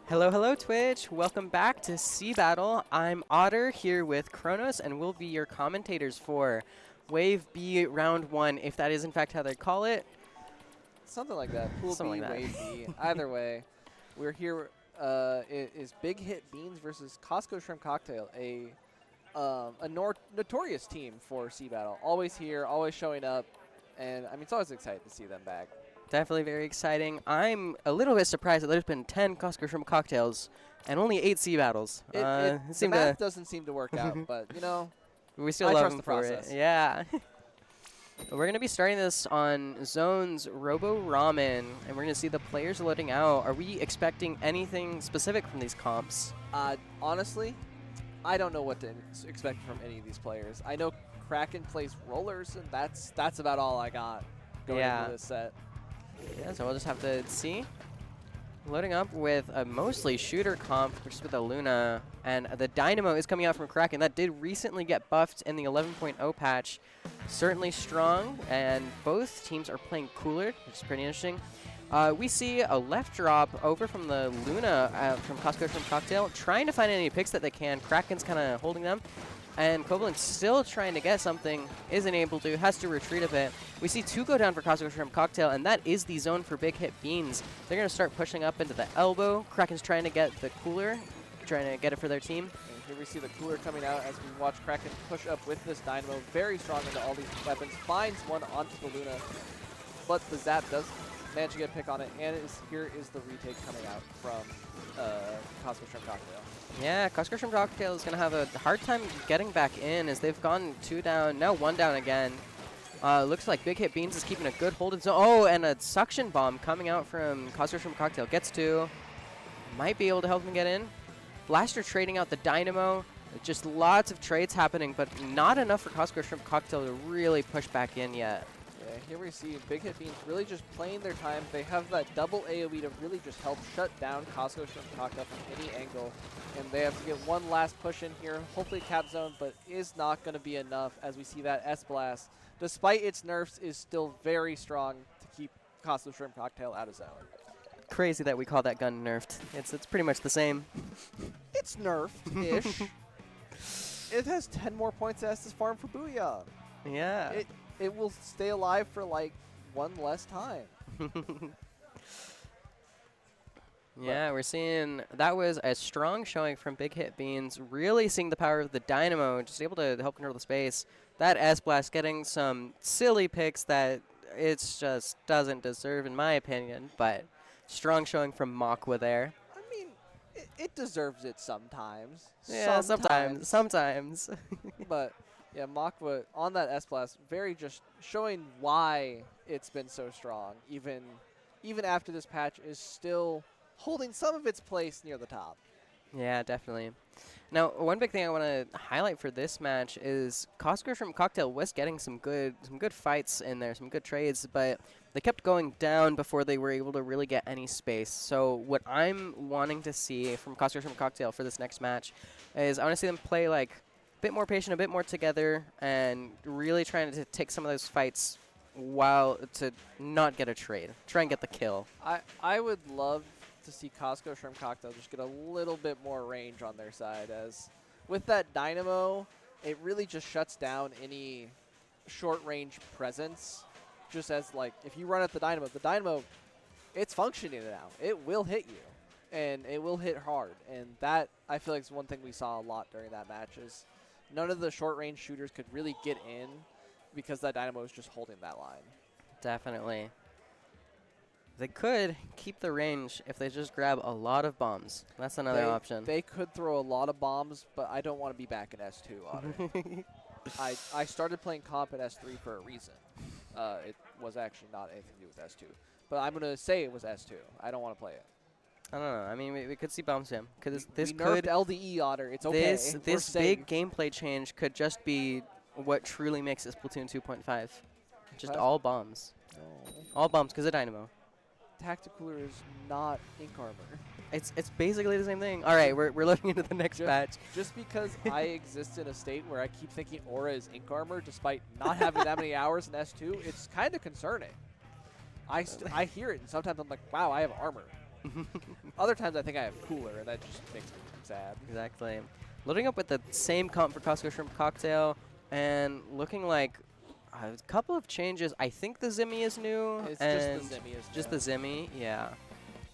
Hello, hello, Twitch. Welcome back to SeaBATTLE. I'm Otter here with Kronos, and we'll be your commentators for Wave B Round 1, if that is in fact how they call it. Something like that. Pool Something B, like that. Wave B. Either way, we're here. It is Big Hit Beans versus Costco Shrimp Cocktail, a notorious team for SeaBATTLE. Always here, always showing up, and I mean it's always exciting to see them back. Definitely very exciting. I'm a little bit surprised that there's been 10 Costco Shrimp Cocktails and only 8 SeaBATTLes. The math doesn't seem to work out, but you know, we still I love trust them the for process. it. Yeah. We're going to be starting this on Zone's Robo Ramen, and we're going to see the players loading out. Are we expecting anything specific from these comps? Honestly, I don't know what to expect from any of these players. I know Kraken plays rollers, and that's about all I got going into this set. Yeah, so we'll just have to see. Loading up with a mostly shooter comp, which is with a Luna, and the Dynamo is coming out from Kraken. That did recently get buffed in the 11.0 patch. Certainly strong, and both teams are playing cooler, which is pretty interesting. We see a left drop over from the Luna from Costco Shrimp Cocktail, trying to find any picks that they can. Kraken's kind of holding them. And Koblenz still trying to get something, isn't able to, has to retreat a bit. We see 2 go down for Costco Shrimp Cocktail, and that is the zone for Big Hit Beans. They're going to start pushing up into the elbow. Kraken's trying to get the cooler, trying to get it for their team. And here we see the cooler coming out as we watch Kraken push up with this Dynamo. Very strong into all these weapons. Finds one onto the Luna, but the Zap does manage to get a pick on it, and here is the retake coming out from Costco Shrimp Cocktail. Yeah, Costco Shrimp Cocktail is going to have a hard time getting back in as they've gone 2 down, now 1 down again. Looks like Big Hit Beans is keeping a good hold of zone. Oh, and a suction bomb coming out from Costco Shrimp Cocktail. Gets 2. Might be able to help him get in. Blaster trading out the Dynamo. Just lots of trades happening, but not enough for Costco Shrimp Cocktail to really push back in yet. Yeah, here we see Big Hit Beans really just playing their time. They have that double AoE to really just help shut down Costco Shrimp Cocktail from any angle. And they have to get one last push in here, hopefully cap zone, but is not going to be enough as we see that S-Blast, despite its nerfs, is still very strong to keep Costco Shrimp Cocktail out of zone. Crazy that we call that gun nerfed. It's pretty much the same. It's nerfed-ish. It has 10 more points as this farm for Booyah. Yeah. It will stay alive for like 1 less time. Yeah, we're seeing that was a strong showing from Big Hit Beans, really seeing the power of the Dynamo, just able to help control the space. That S-Blast getting some silly picks that it just doesn't deserve, in my opinion, but strong showing from Makwa there. I mean, it deserves it sometimes. Yeah, sometimes. But yeah, Makwa on that S-Blast, very just showing why it's been so strong, even after this patch is still holding some of its place near the top. Yeah, definitely. Now, one big thing I want to highlight for this match is Costco Shrimp Cocktail was getting some good fights in there, some good trades, but they kept going down before they were able to really get any space. So what I'm wanting to see from Costco Shrimp Cocktail for this next match is I want to see them play like a bit more patient, a bit more together, and really trying to take some of those fights while to not get a trade. Try and get the kill. I would love to see Costco Shrimp Cocktail just get a little bit more range on their side, as with that Dynamo, it really just shuts down any short range presence. Just as like if you run at the Dynamo, it's functioning now. It will hit you, and it will hit hard. And that I feel like is one thing we saw a lot during that match is none of the short range shooters could really get in because that Dynamo is just holding that line. Definitely. They could keep the range if they just grab a lot of bombs. That's another option. They could throw a lot of bombs, but I don't want to be back in S2, Otter. I started playing comp at S3 for a reason. It was actually not anything to do with S2. But I'm going to say it was S2. I don't want to play it. I don't know. I mean, we could see bomb sim. This we could nerfed LDE, Otter. It's okay. This big gameplay change could just be what truly makes it Splatoon 2.5. Just all bombs. No. All bombs because of Dynamo. Tacticooler is not ink armor. It's basically the same thing. All right, we're looking into the next patch. Just because I exist in a state where I keep thinking Aura is ink armor, despite not having that many hours in S2, it's kind of concerning. I hear it, and sometimes I'm like, wow, I have armor. Other times I think I have cooler, and that just makes me sad. Exactly. Loading up with the same comp for Costco Shrimp Cocktail, and looking like a couple of changes. I think the Zimmy is new. It's and just the Zimmy is just new. the Zimmy, yeah.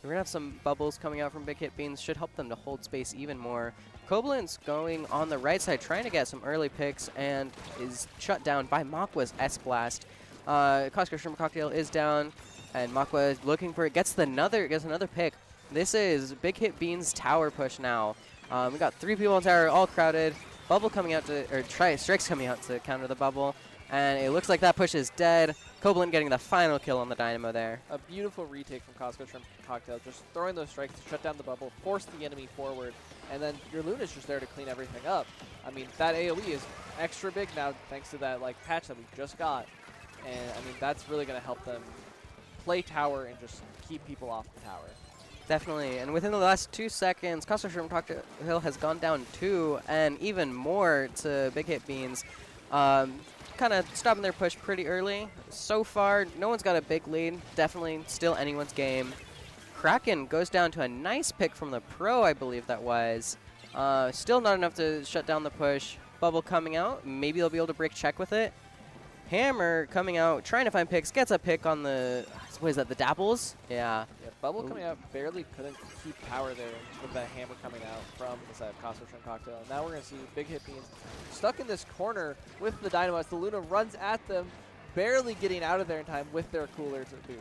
We're going to have some bubbles coming out from Big Hit Beans. Should help them to hold space even more. Koblent's going on the right side, trying to get some early picks, and is shut down by Makwa's S-Blast. Costco Shrimp Cocktail is down, and Makwa is looking for it. Gets another pick. This is Big Hit Beans tower push now. We got 3 people in tower, all crowded. Bubble coming out to, or Strikes coming out to counter the bubble. And it looks like that push is dead. Koblent getting the final kill on the Dynamo there. A beautiful retake from Costco Shrimp Cocktail, just throwing those strikes to shut down the bubble, force the enemy forward, and then your Luna's just there to clean everything up. I mean, that AoE is extra big now thanks to that like patch that we just got. And I mean, that's really going to help them play tower and just keep people off the tower. Definitely, and within the last 2 seconds, Costco Shrimp Cocktail has gone down 2, and even more to Big Hit Beans. Kind of stopping their push pretty early. So far, no one's got a big lead. Definitely still anyone's game. Kraken goes down to a nice pick from the pro, I believe that was. Still not enough to shut down the push. Bubble coming out. Maybe they'll be able to break check with it. Hammer coming out, trying to find picks. Gets a pick on the, what is that, the Dapples? Yeah. Yeah, Bubble coming out barely couldn't keep power there with that hammer coming out from the side of Costco Shrimp Cocktail. And now we're going to see Big Hit Beans stuck in this corner with the Dynamo as the Luna runs at them, barely getting out of there in time with their cooler to boot.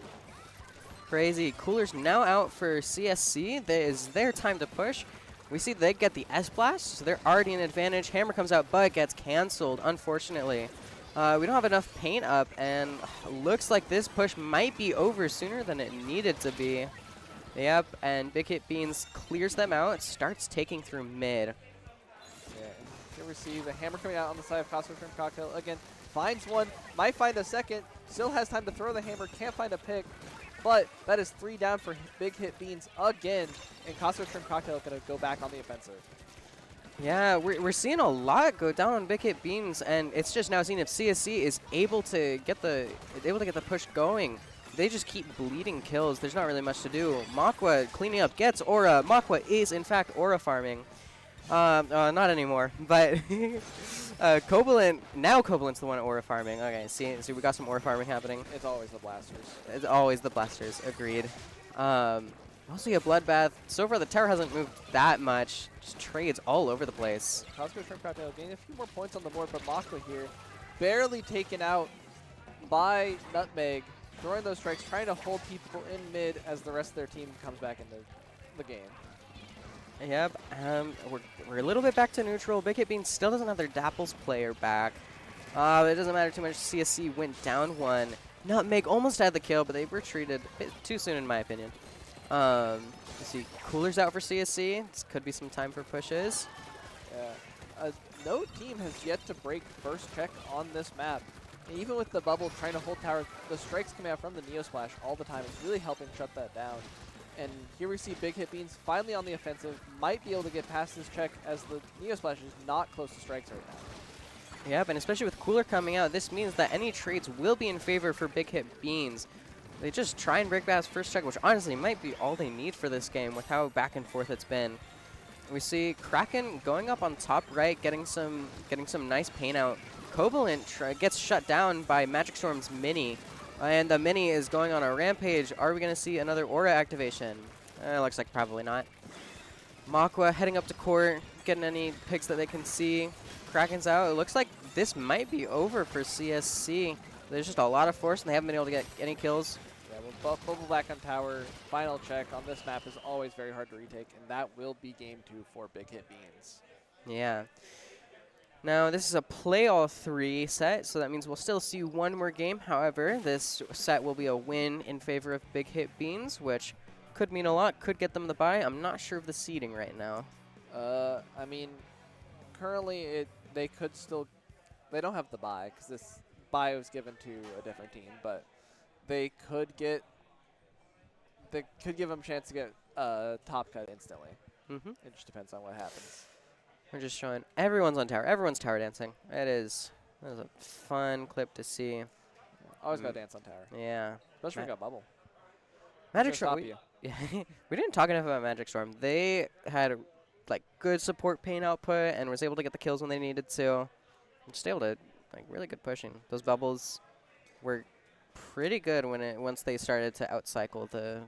Crazy. Cooler's now out for CSC. That is their time to push. We see they get the S-Blast, so they're already in advantage. Hammer comes out, but gets canceled, unfortunately. We don't have enough paint up, and looks like this push might be over sooner than it needed to be. Yep, and Big Hit Beans clears them out, starts taking through mid. Yeah, and here we see the hammer coming out on the side of Costco Shrimp Cocktail. Again, finds one, might find a second, still has time to throw the hammer, can't find a pick. But that is 3 down for Big Hit Beans again, and Costco Shrimp Cocktail is going to go back on the offensive. Yeah, we're seeing a lot go down on Big Hit Beans, and it's just now seeing if CSC is able to get the push going. They just keep bleeding kills. There's not really much to do. Makwa cleaning up, gets Aura. Makwa is in fact Aura farming. Not anymore, but Koblent's the one Aura farming. Okay, see we got some Aura farming happening. It's always the blasters. It's always the blasters. Agreed. Mostly a bloodbath. So far, the tower hasn't moved that much. Just trades all over the place. Costco Shrimp Cocktail gaining a few more points on the board, but Makwa here barely taken out by Nutmeg, throwing those strikes, trying to hold people in mid as the rest of their team comes back into the game. Yep, we're a little bit back to neutral. Big Hit Beans still doesn't have their Dapples player back. It doesn't matter too much. CSC went down 1. Nutmeg almost had the kill, but they retreated a bit too soon in my opinion. Let's see, Cooler's out for CSC. This could be some time for pushes. Yeah. No team has yet to break first check on this map. And even with the bubble trying to hold tower, the strikes coming out from the Neo Splash all the time is really helping shut that down. And here we see Big Hit Beans finally on the offensive, might be able to get past this check as the Neo Splash is not close to strikes right now. Yep, and especially with Cooler coming out, this means that any trades will be in favor for Big Hit Beans. They just try and break past first check, which honestly might be all they need for this game with how back and forth it's been. We see Kraken going up on top right, getting some nice paint out. Koblent gets shut down by Magic Storm's Mini, and the Mini is going on a rampage. Are we going to see another Aura activation? Looks like probably not. Makwa heading up to court, getting any picks that they can see. Kraken's out. It looks like this might be over for CSC. There's just a lot of force, and they haven't been able to get any kills. Yeah, well, bubble back on tower. Final check on this map is always very hard to retake, and that will be game 2 for Big Hit Beans. Yeah. Now, this is a play all 3 set, so that means we'll still see one more game. However, this set will be a win in favor of Big Hit Beans, which could mean a lot, could get them the bye. I'm not sure of the seeding right now. I mean, currently they could still, they don't have the bye because this bye was given to a different team, but they could give them a chance to get top cut instantly. It just depends on what happens. We're just showing everyone's on tower. Everyone's tower dancing. That is a fun clip to see. Always gotta dance on tower. Yeah. Especially when you got bubble. Magic Stop Storm. you. Yeah, we didn't talk enough about Magic Storm. They had like good support pain output and was able to get the kills when they needed to. Just able to like really good pushing. Those bubbles were pretty good once they started to outcycle the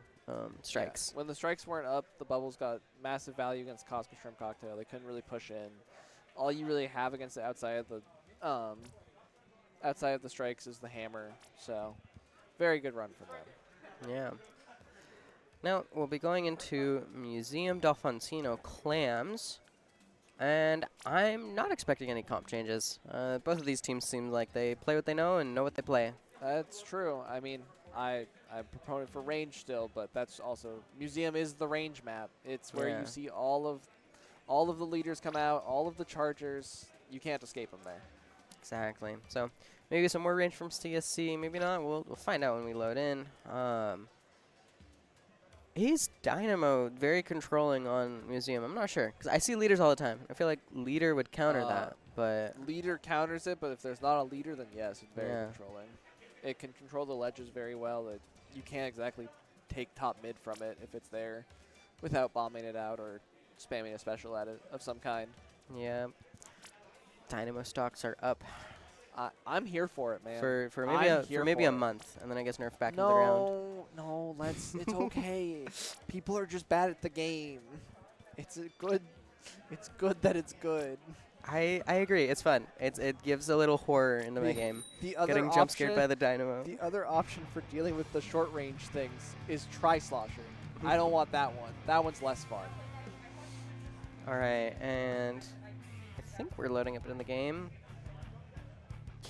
strikes. Yeah. When the strikes weren't up, the bubbles got massive value against Costco Shrimp Cocktail. They couldn't really push in. All you really have against the outside of the strikes is the hammer. So very good run from them. Yeah. Now we'll be going into Museum D'Alfonsino Clams, and I'm not expecting any comp changes. Both of these teams seem like they play what they know and know what they play. That's true. I mean, I'm a proponent for range still, but that's also Museum is the range map. It's where you see all of the leaders come out, all of the chargers. You can't escape them there. Exactly. So maybe some more range from CSC, maybe not. We'll find out when we load in. He's Dynamo very controlling on Museum. I'm not sure because I see leaders all the time. I feel like leader would counter that, but leader counters it. But if there's not a leader, then yes, it's very controlling. It can control the ledges very well. You can't exactly take top mid from it if it's there without bombing it out or spamming a special at it of some kind. Yeah. Dynamo stocks are up. I'm here for it, man. For maybe a month, and then I guess nerf back into the ground. No, it's okay. People are just bad at the game. It's good that it's good. I agree. It's fun. It gives a little horror into my game. Getting jump scared by the Dynamo. The other option for dealing with the short range things is Tri-Slosher. I don't want that one. That one's less fun. All right, and I think we're loading up in the game.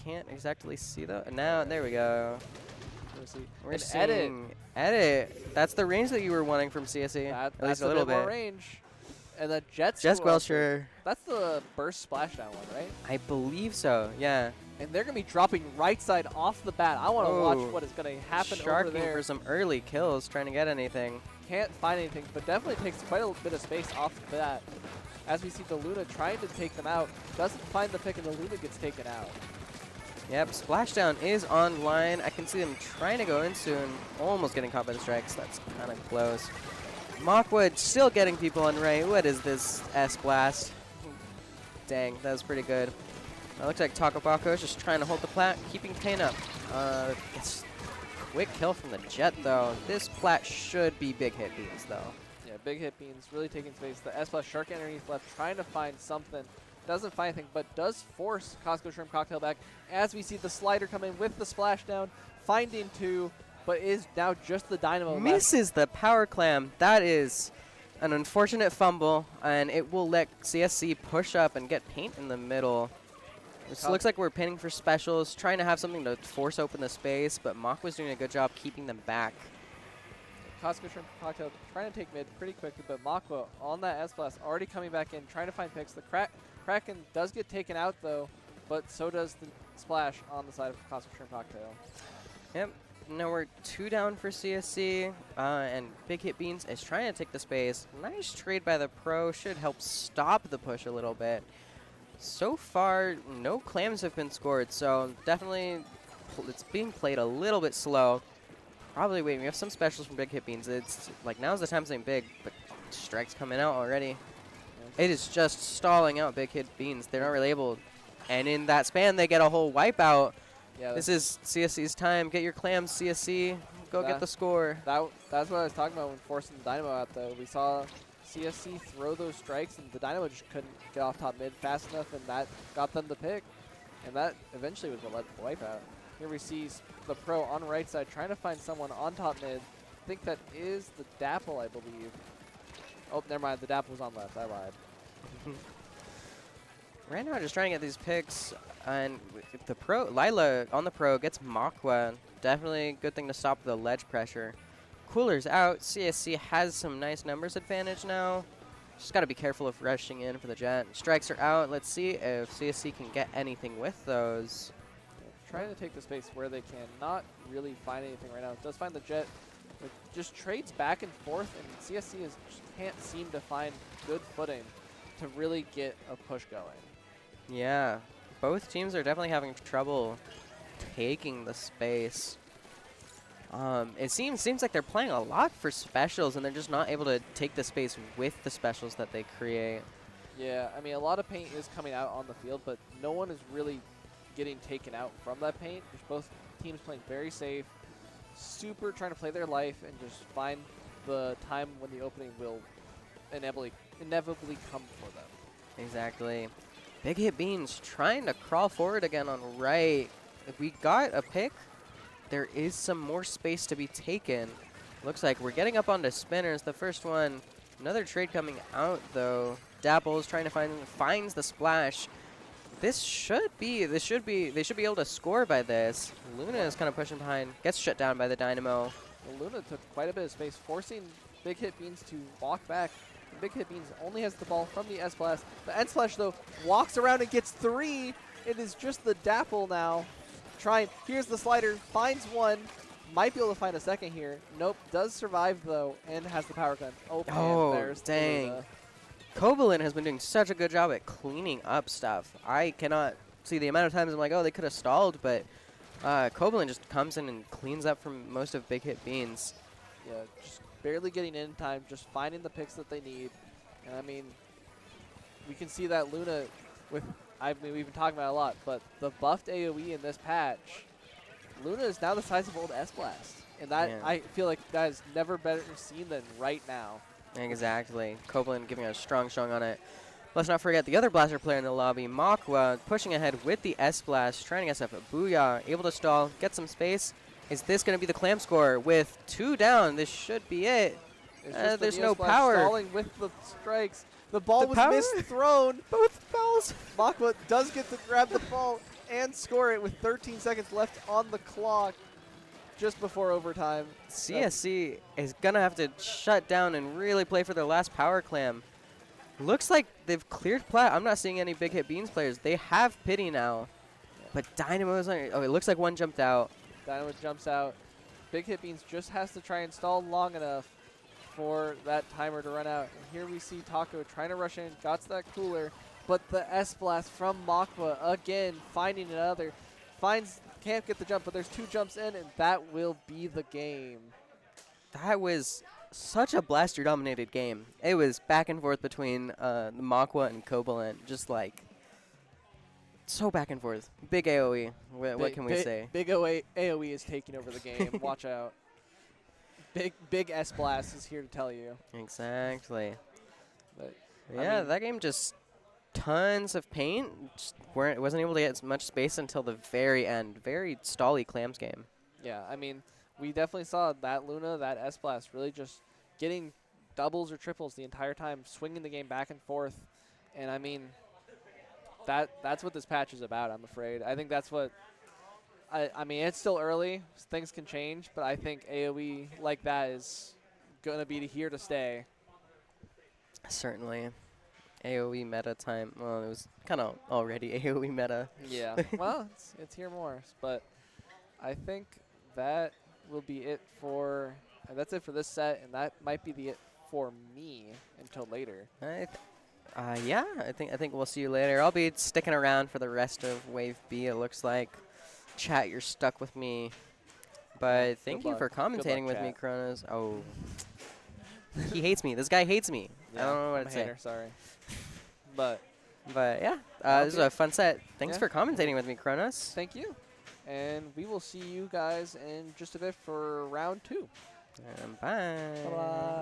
Can't exactly see though. Now there we go. We're seeing edit. That's the range that you were wanting from CSE. At least a little bit. More range. And the Jet Squelcher. That's the burst splashdown one, right? I believe so. Yeah. And they're gonna be dropping right side off the bat. I want to watch what is gonna happen over there. Sharking for some early kills, trying to get anything. Can't find anything, but definitely takes quite a bit of space off the bat. As we see the Luna trying to take them out, doesn't find the pick, and the Luna gets taken out. Yep, Splashdown is online. I can see them trying to go in soon. Almost getting caught by the strikes. That's kind of close. Mockwood still getting people on right. What is this S-Blast? Dang, that was pretty good. It looks like Taco Baco is just trying to hold the plat, keeping pain up. It's quick kill from the Jet, though. This plat should be big hit beans, though. Yeah, big hit beans, really taking space. The S-Blast Shark underneath left, trying to find something. Doesn't find anything, but does force Costco Shrimp Cocktail back as we see the slider come in with the splashdown, finding two, but is now just the Dynamo misses the power clam. That is an unfortunate fumble, and it will let CSC push up and get paint in the middle. This looks like we're pinning for specials, trying to have something to force open the space, but Mock was doing a good job keeping them back. Costco Shrimp Cocktail trying to take mid pretty quickly, but Makwa on that S-Blast already coming back in, trying to find picks. The Kraken does get taken out, though, but so does the Splash on the side of Costco Shrimp Cocktail. Yep. Now we're 2 down for CSC, and Big Hit Beans is trying to take the space. Nice trade by the pro. Should help stop the push a little bit. So far, no clams have been scored, so definitely it's being played a little bit slow. Probably waiting. We have some specials from Big Hit Beans. It's like now's the time saying big, but strikes coming out already. It is just stalling out Big Hit Beans. They're not really able. And in that span, they get a whole wipeout. Yeah, this is CSC's time. Get your clams, CSC. Go get the score. That's what I was talking about when forcing the Dynamo out, though. We saw CSC throw those strikes, and the Dynamo just couldn't get off top mid fast enough, and that got them the pick. And that eventually was what led to the wipeout. Here we see the pro on right side trying to find someone on top mid. I think that is the Dapple, I believe. Oh, never mind. The Dapple was on left. I lied. Right now, just trying to get these picks. And the pro, Lila on the pro gets Makwa. Definitely a good thing to stop the ledge pressure. Cooler's out. CSC has some nice numbers advantage now. Just got to be careful of rushing in for the Jet. Strikes are out. Let's see if CSC can get anything with those. Trying to take the space where they can. Not really find anything right now. Does find the Jet. It just trades back and forth, and CSC just can't seem to find good footing to really get a push going. Yeah. Both teams are definitely having trouble taking the space. It seems like they're playing a lot for specials, and they're just not able to take the space with the specials that they create. Yeah, I mean, a lot of paint is coming out on the field, but no one is really getting taken out from that paint. There's both teams playing very safe, super trying to play their life, and just find the time when the opening will inevitably come for them. Exactly. Big Hit Beans trying to crawl forward again on right. If we got a pick, there is some more space to be taken. Looks like we're getting up onto spinners. The first one, another trade coming out though. Dapple's trying to finds the splash. They should be able to score by this. Luna is kind of pushing behind, gets shut down by the Dynamo. Well, Luna took quite a bit of space, forcing Big Hit Beans to walk back. Big Hit Beans only has the ball from the S-Blast. The N-Splash, though, walks around and gets 3. It is just the Dapple now. Here's the slider, finds one. Might be able to find a second here. Nope, does survive, though, and has the power gun. Oh, and there's dang. Luna. Kovalin has been doing such a good job at cleaning up stuff. I cannot see the amount of times I'm like, oh, they could have stalled, but Kovalin just comes in and cleans up from most of Big Hit Beans. Yeah, just barely getting in time, just finding the picks that they need. And I mean, we can see that Luna with, we've been talking about it a lot, but the buffed AoE in this patch, Luna is now the size of old S-Blast. And that, yeah. I feel like that is never better seen than right now. Exactly. Kovalin giving a strong on it. Let's not forget the other blaster player in the lobby, Makwa, pushing ahead with the S-Blast, trying to get stuff. Booyah, able to stall, get some space. Is this going to be the clam score? With 2 down, this should be it. There's no power. Stalling with the strikes. The ball was misthrown. Both balls. Makwa does get to grab the ball and score it with 13 seconds left on the clock just before overtime. CSC is going to have to shut down and really play for their last power clam. Looks like they've cleared plat. I'm not seeing any Big Hit Beans players. They have pity now. But Dynamo's on. Oh, it looks like one jumped out. Dynamo jumps out. Big Hit Beans just has to try and stall long enough for that timer to run out. And here we see Taco trying to rush in, got to that cooler, but the S-Blast from Makwa again finding another. Can't get the jump, but there's 2 jumps in, and that will be the game. That was such a blaster-dominated game. It was back and forth between Makwa and Kovalin, just like so back and forth. Big AoE. What can we say? Big AoE is taking over the game. Watch out. Big S-Blast is here to tell you. Exactly. But yeah, I mean, that game just tons of paint. Just wasn't able to get as much space until the very end. Very stally Clams game. Yeah, I mean, we definitely saw that Luna, that S-Blast, really just getting doubles or triples the entire time, swinging the game back and forth. And I mean, that's what this patch is about, I'm afraid. I think that's what I mean, it's still early. Things can change, but I think AoE like that is going to be here to stay. Certainly. AoE meta time. Well, it was kind of already AoE meta. Yeah. Well, it's here more. But I think that will be it for that's it for this set, and that might be it for me until later. Yeah, I think we'll see you later. I'll be sticking around for the rest of Wave B, it looks like. Chat, you're stuck with me. But thank you for commentating with me, Kronos. Oh. He hates me. This guy hates me. Yeah, I don't know what I'm to a say. hater, sorry. But yeah, this is a fun set. Thanks for commentating with me, Kronos. Thank you. And we will see you guys in just a bit for round 2. Bye. Bye-bye.